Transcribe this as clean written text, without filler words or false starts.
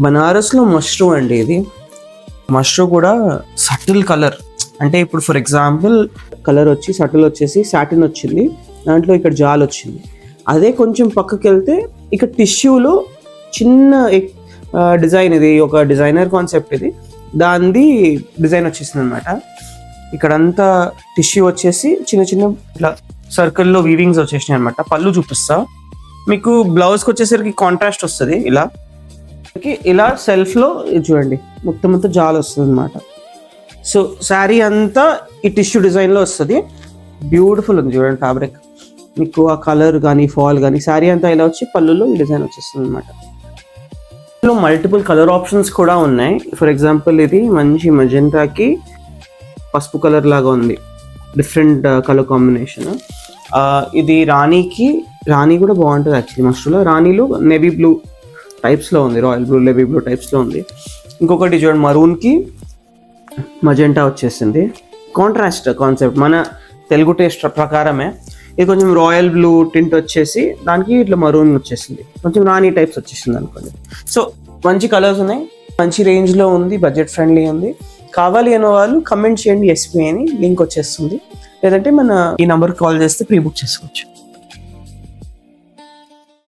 బనారస్లో మష్రూ అండి. ఇది మష్రూ కూడా సటిల్ కలర్, అంటే ఇప్పుడు ఫర్ ఎగ్జాంపుల్ కలర్ వచ్చి సటిల్ వచ్చేసి సాటిన్ వచ్చింది, దాంట్లో ఇక్కడ జాల్ వచ్చింది. అదే కొంచెం పక్కకి వెళ్తే ఇక్కడ టిష్యూలో చిన్న డిజైన్, ఇది ఒక డిజైనర్ కాన్సెప్ట్, ఇది దానిది డిజైన్ వచ్చేసింది అనమాట. ఇక్కడంతా టిష్యూ వచ్చేసి చిన్న చిన్న ఇట్లా సర్కిల్లో వీవింగ్స్ వచ్చేసినాయి అనమాట. పళ్ళు చూపిస్తా మీకు. బ్లౌజ్కి వచ్చేసరికి కాంట్రాస్ట్ వస్తుంది, ఇలా సెల్ఫ్లో చూడండి మొత్తం అంతా జాల్ వస్తుంది అనమాట. సో శారీ అంతా ఈ టిష్యూ డిజైన్లో వస్తుంది. బ్యూటిఫుల్ ఉంది చూడండి ఫ్యాబ్రిక్. మీకు ఆ కలర్ కానీ ఫాల్ కానీ శారీ అంతా ఇలా వచ్చి పళ్ళులో ఈ డిజైన్ వచ్చేస్తుంది అనమాట. ఇందులో మల్టిపుల్ కలర్ ఆప్షన్స్ కూడా ఉన్నాయి. ఫర్ ఎగ్జాంపుల్ ఇది మంచి మజెంటాకి పసుపు కలర్ లాగా ఉంది, డిఫరెంట్ కలర్ కాంబినేషన్. ఇది రాణి కూడా బాగుంటుంది యాక్చువల్లీ. మస్ట్రూలో రాణిలో నేవీ బ్లూ టైప్స్లో ఉంది, రాయల్ బ్లూ నేవీ బ్లూ టైప్స్లో ఉంది. ఇంకొకటి చూడండి మరూన్కి మజెంటా వచ్చేసింది. కాంట్రాస్ట్ కాన్సెప్ట్ మన తెలుగు టేస్ట్ ప్రకారమే. ఇది కొంచెం రాయల్ బ్లూ టింట్ వచ్చేసి దానికి ఇట్లా మరూన్ వచ్చేసింది, కొంచెం రాణి టైప్స్ వచ్చేసింది అనుకోండి. సో మంచి కలర్స్ ఉన్నాయి, మంచి రేంజ్లో ఉంది, బడ్జెట్ ఫ్రెండ్లీ ఉంది. కావాలి అనే వాళ్ళు కమెంట్ చేయండి ఎస్పీ అని, లింక్ వచ్చేస్తుంది. లేదంటే మన ఈ నెంబర్కి కాల్ చేస్తే ప్రీ బుక్ చేసుకోవచ్చు.